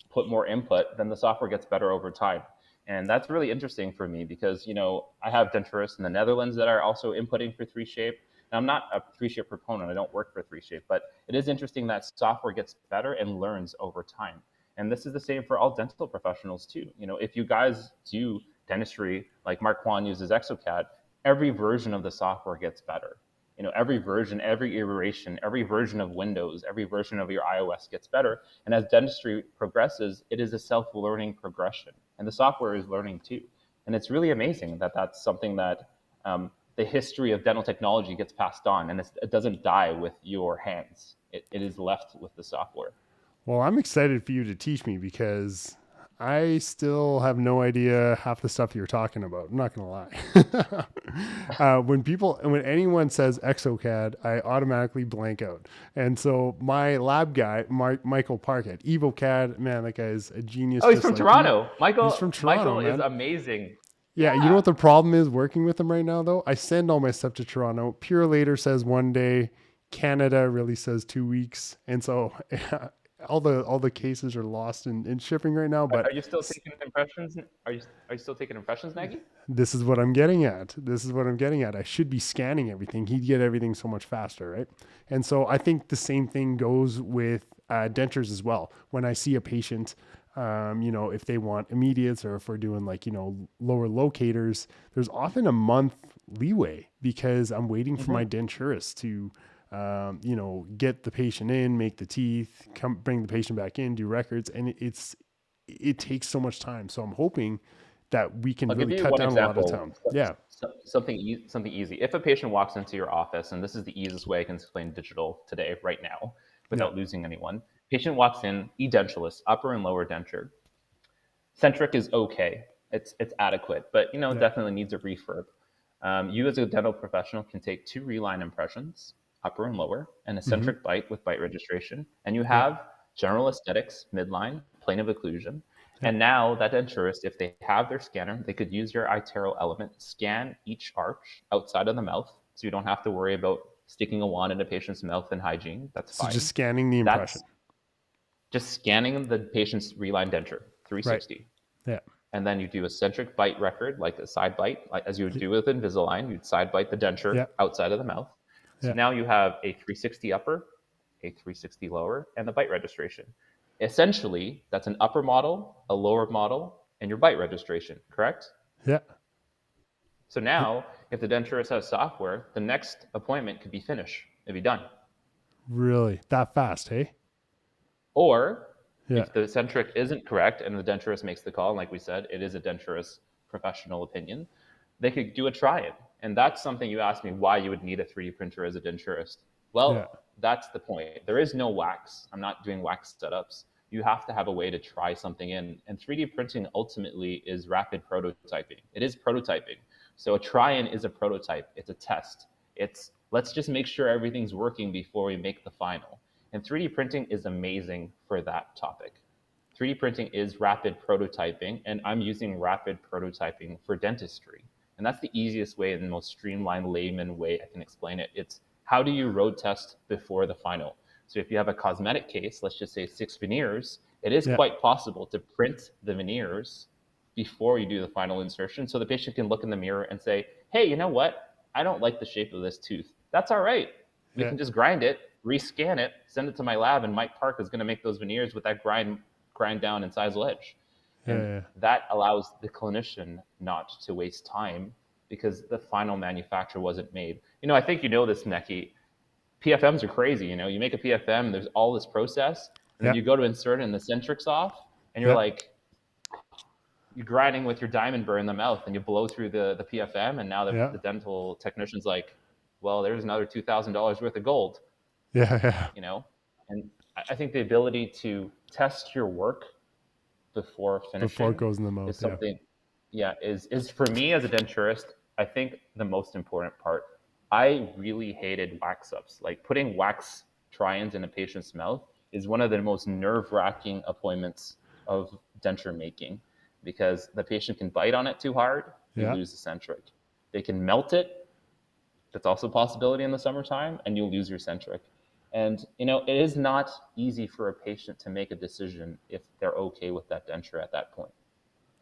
put more input, then the software gets better over time. And that's really interesting for me because, I have denturists in the Netherlands that are also inputting for 3Shape. And I'm not a 3Shape proponent. I don't work for 3Shape, but it is interesting that software gets better and learns over time. And this is the same for all dental professionals too. If you guys do dentistry, like Mark Kwan uses exocad, every version of the software gets better. Every version, every iteration, every version of Windows, every version of your iOS gets better. And as dentistry progresses, it is a self-learning progression, and the software is learning too. And it's really amazing that that's something that the history of dental technology gets passed on, and it doesn't die with your hands. It is left with the software. Well, I'm excited for you to teach me because I still have no idea half the stuff you're talking about. I'm not going to lie. When anyone says exocad, I automatically blank out. And so my lab guy, Michael Park at EvoCAD, man, that guy is a genius. Oh, he's from Toronto. He's from Toronto, Michael man. is amazing. Yeah, you know what the problem is working with him right now, though? I send all my stuff to Toronto. Pure Later says 1 day. Canada really says 2 weeks. And so all the cases are lost in shipping right now. But are you still taking impressions? Are you still taking impressions, Nekky? this is what I'm getting at. I should be scanning everything. He'd get everything so much faster, right? And so I think the same thing goes with dentures as well. When I see a patient, if they want immediates or if we're doing lower locators, there's often a month leeway because I'm waiting for my denturist to get the patient in, make the teeth, bring the patient back in, do records. And it takes so much time. So I'm hoping that we can really cut down a lot of time. Yeah. Something easy. If a patient walks into your office, and this is the easiest way I can explain digital today, right now, without losing anyone. Patient walks in, edentulous, upper and lower denture. Centric is okay. It's adequate, but definitely needs a refurb. You as a dental professional can take 2 reline impressions, upper and lower, and a centric bite with bite registration, and you have general aesthetics, midline, plane of occlusion. And now that denturist, if they have their scanner, they could use your iTero element, scan each arch outside of the mouth, so you don't have to worry about sticking a wand in a patient's mouth and hygiene. That's fine. So just scanning the impression. Just scanning the patient's reline denture, 360. Right. Yeah. And then you do a centric bite record, like a side bite, like as you would do with Invisalign. You'd side bite the denture outside of the mouth. So now you have a 360 upper, a 360 lower, and the bite registration. Essentially, that's an upper model, a lower model, and your bite registration, correct? Yeah. So now, if the denturist has software, the next appointment could be finished. It'd be done. Really? That fast, hey? Or if the centric isn't correct and the denturist makes the call, and like we said, it is a denturist professional opinion, they could do a try-in. And that's something you asked me why you would need a 3D printer as a denturist. Well, that's the point. There is no wax. I'm not doing wax setups. you have to have a way to try something in. And 3D printing ultimately is rapid prototyping. It is prototyping. So a try-in is a prototype. It's a test. It's let's just make sure everything's working before we make the final. And 3D printing is amazing for that topic. 3D printing is rapid prototyping, and I'm using rapid prototyping for dentistry. And that's the easiest way and the most streamlined layman way I can explain it. It's how do you road test before the final? So if you have a cosmetic case, let's just say 6 veneers, it is Yeah. quite possible to print the veneers before you do the final insertion so the patient can look in the mirror and say, hey, you know what? I don't like the shape of this tooth. That's all right. We Yeah. can just grind it, rescan it, send it to my lab, and Mike Park is going to make those veneers with that grind down incisal edge. Yeah. And Yeah. that allows the clinician not to waste time because the final manufacture wasn't made. I think you know this, Nekky. PFMs are crazy. You make a PFM, there's all this process, and then Yeah. you go to insert it and the centric's off, and you're Yeah. like, you're grinding with your diamond burr in the mouth and you blow through the PFM, and now Yeah. the dental technician's like, well, there's another $2,000 worth of gold, Yeah. Yeah. And I think the ability to test your work before Before it finishing goes in the is mouth. Yeah. something, yeah, is for me as a denturist, I think the most important part. I really hated wax ups. Like putting wax try-ins in a patient's mouth is one of the most nerve-wracking appointments of denture making because the patient can bite on it too hard, you Yeah. lose the centric. They can melt it. That's also a possibility in the summertime, and you'll lose your centric. And it is not easy for a patient to make a decision if they're okay with that denture at that point.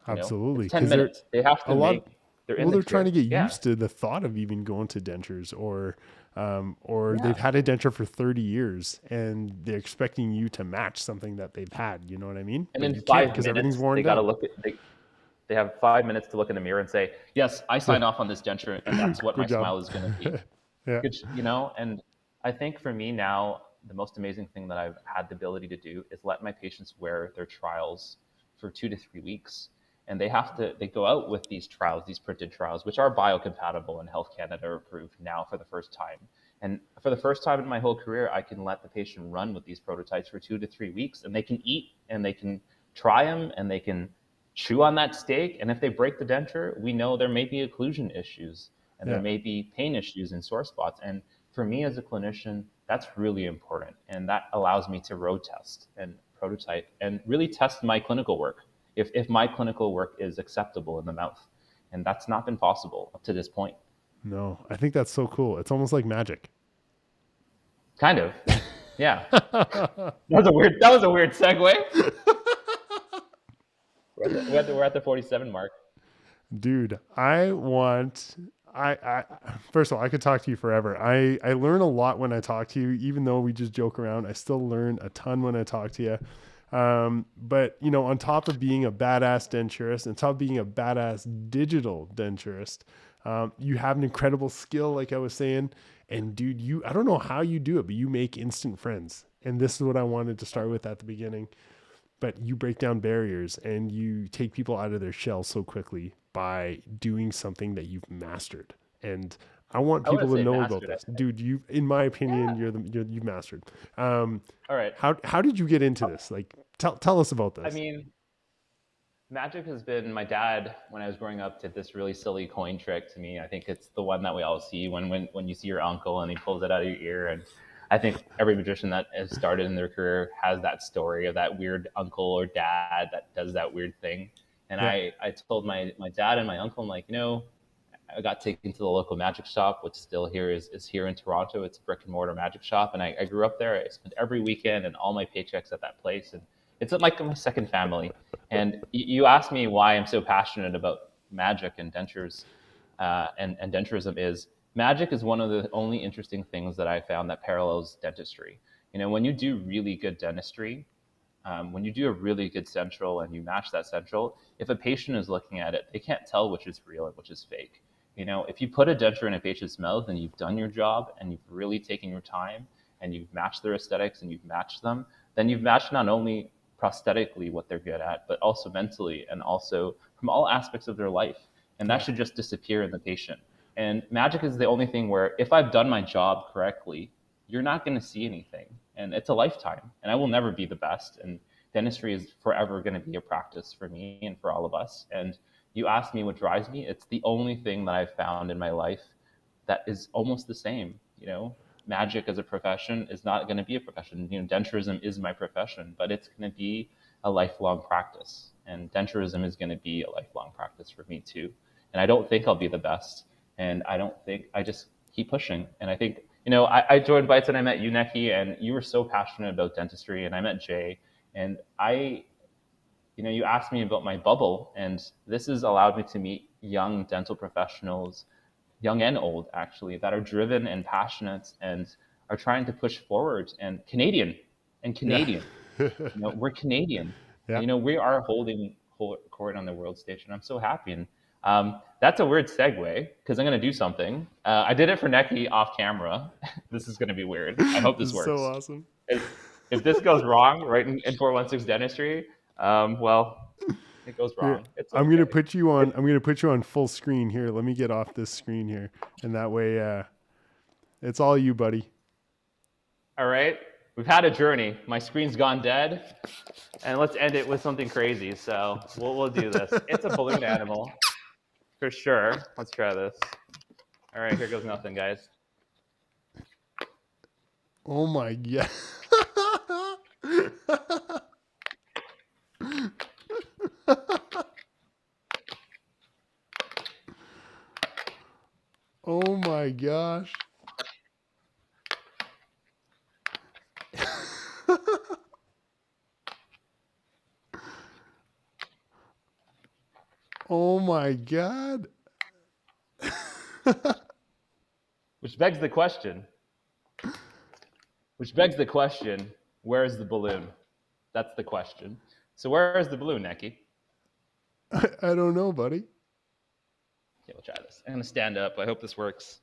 Absolutely. It's 10 Because they're minutes. They have a to lot. make. They're in Well, the they're trying chair. to get Yeah, used to the thought of even going to dentures, or yeah. they've had a denture for 30 years and they're expecting you to match something that they've had. You know what I mean? And But in you can't five because everything's minutes, worn they got to down. look at. They have 5 minutes to look in the mirror and say, "Yes, I signed off on this denture, and that's what my Good job. smile is going to be." Yeah. Good, And I think for me now, the most amazing thing that I've had the ability to do is let my patients wear their trials for 2 to 3 weeks. And they go out with these trials, these printed trials, which are biocompatible and Health Canada approved now for the first time. And for the first time in my whole career, I can let the patient run with these prototypes for 2 to 3 weeks, and they can eat and they can try them and they can chew on that steak. And if they break the denture, we know there may be occlusion issues and there Yeah. may be pain issues in sore spots. And for me as a clinician, that's really important. And that allows me to road test and prototype and really test my clinical work if my clinical work is acceptable in the mouth. And that's not been possible up to this point. No, I think that's so cool. It's almost like magic. Kind of. Yeah. That was a weird segue. We're at the 47 mark. Dude, I first of all, I could talk to you forever. I learn a lot when I talk to you, even though we just joke around. I still learn a ton when I talk to you. But on top of being a badass denturist, on top of being a badass digital denturist, you have an incredible skill, like I was saying. And dude, I don't know how you do it, but you make instant friends. And this is what I wanted to start with at the beginning. But you break down barriers and you take people out of their shell so quickly by doing something that you've mastered. And I want I wouldn't people to say know about mastered. this, dude. In my opinion, Yeah. you've mastered. Um, All right. how did you get into this? Like, tell us about I this. mean, magic has been my dad when I was growing up did this really silly coin trick to me. I think it's the one that we all see when you see your uncle and he pulls it out of your ear. And I think every magician that has started in their career has that story of that weird uncle or dad that does that weird thing. And Yeah, I told my dad and my uncle, I'm like, I got taken to the local magic shop, which still here is here in Toronto. It's a brick and mortar magic shop. And I grew up there. I spent every weekend and all my paychecks at that place. And it's like my second family. And you asked me why I'm so passionate about magic and dentures and denturism is magic is one of the only interesting things that I found that parallels dentistry. When you do really good dentistry, when you do a really good central and you match that central, if a patient is looking at it, they can't tell which is real and which is fake. If you put a denture in a patient's mouth and you've done your job and you've really taken your time and you've matched their aesthetics and you've matched them, then you've matched not only prosthetically what they're good at, but also mentally and also from all aspects of their life. And that yeah, should just disappear in the patient. And magic is the only thing where if I've done my job correctly, you're not going to see anything. And it's a lifetime. And I will never be the best. And dentistry is forever going to be a practice for me and for all of us. And you ask me what drives me, it's the only thing that I've found in my life that is almost the same. Magic as a profession is not going to be a profession. Denturism is my profession, but it's going to be a lifelong practice. And denturism is going to be a lifelong practice for me too. And I don't think I'll be the best. And I just keep pushing. And I think, I joined Bites and I met you, Nekky, and you were so passionate about dentistry. And I met Jay, and you asked me about my bubble, and this has allowed me to meet young dental professionals, young and old actually, that are driven and passionate and are trying to push forward. And Canadian, Yeah. we're Canadian. Yeah. We are holding court on the world stage, and I'm so happy. And that's a weird segue because I'm going to do something. I did it for Nekky off camera. This is going to be weird. I hope this works. So awesome. If this goes wrong, right in 416 dentistry, well, it goes wrong. Here, It's I'm okay. gonna put you on. I'm gonna put you on full screen here. Let me get off this screen here, and that way, it's all you, buddy. All right, we've had a journey. My screen's gone dead, and let's end it with something crazy. So we'll do this. It's a balloon animal, for sure. Let's try this. All right, here goes nothing, guys. Oh my god. Oh my gosh. Oh my god. Which begs the question, where is the balloon? That's the question. So where is the balloon, Nekky? I don't know, buddy. Okay, we'll try this. I'm gonna stand up. I hope this works.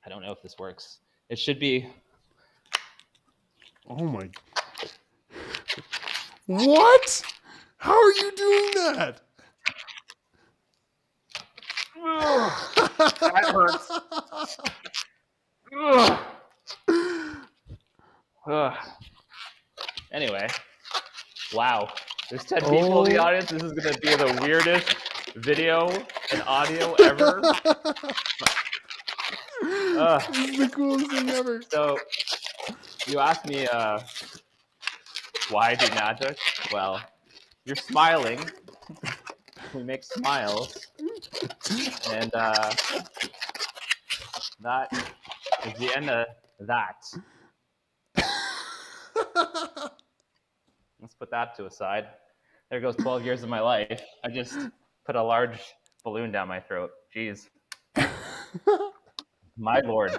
I don't know if this works. It should be. Oh my. What? How are you doing that? That hurts. Anyway, wow. There's 10 people in the audience. This is going to be the weirdest video and audio ever. This is the coolest thing ever. So, you asked me why I do magic. Well, you're smiling. We make smiles. And that is the end of that. Let's put that to a side. There goes 12 years of my life. I just put a large balloon down my throat. Jeez. My lord.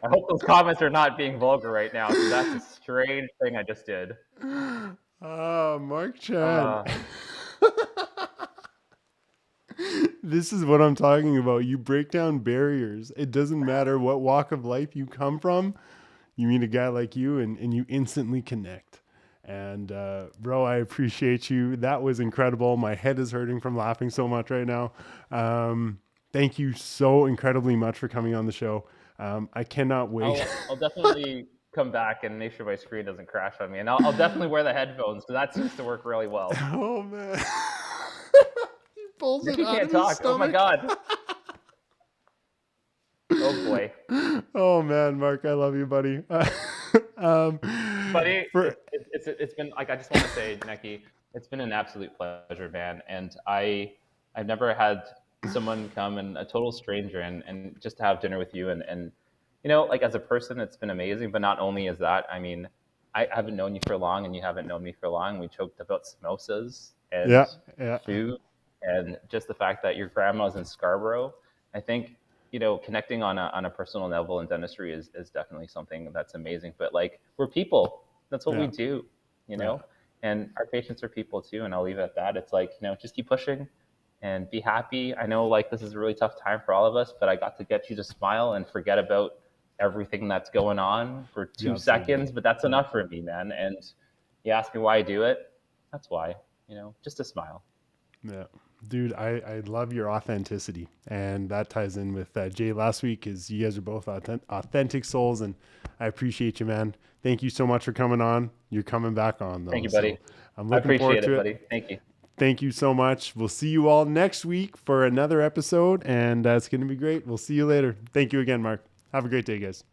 I hope those comments are not being vulgar right now, because that's a strange thing I just did. Mark Chan. This is what I'm talking about. You break down barriers. It doesn't matter what walk of life you come from. You meet a guy like you and you instantly connect. And bro, I appreciate you. That was incredible. My head is hurting from laughing so much right now. Thank you so incredibly much for coming on the show. I cannot wait. I'll definitely come back and make sure my screen doesn't crash on me. And I'll definitely wear the headphones, because that seems to work really well. Oh, man. He pulls it out of his stomach. Oh, my God. Oh, boy. Oh, man, Mark, I love you, buddy. Buddy, it's been, like, I just want to say, Nekky, it's been an absolute pleasure, man. And I've never had someone come, and a total stranger, and just to have dinner with you, and like, as a person, it's been amazing. But not only is that, I mean, I haven't known you for long, and you haven't known me for long. We joked about samosas and food, and just the fact that your grandma's in Scarborough. I think, connecting on a personal level in dentistry is definitely something that's amazing. But, like, we're people. That's what we do, and our patients are people too. And I'll leave it at that. It's like, just keep pushing and be happy. I know, like, this is a really tough time for all of us, but I got to get you to smile and forget about everything that's going on for 2 seconds, but that's enough for me, man. And you ask me why I do it. That's why, just a smile. Yeah. Dude, I love your authenticity, and that ties in with Jay last week, is you guys are both authentic souls, and I appreciate you, man. Thank you so much for coming on. You're coming back on though, Thank you, so buddy. I'm I looking forward appreciate to it, it. buddy. Thank you. Thank you so much. We'll see you all next week for another episode, and it's going to be great. We'll see you later. Thank you again, Mark. Have a great day, guys.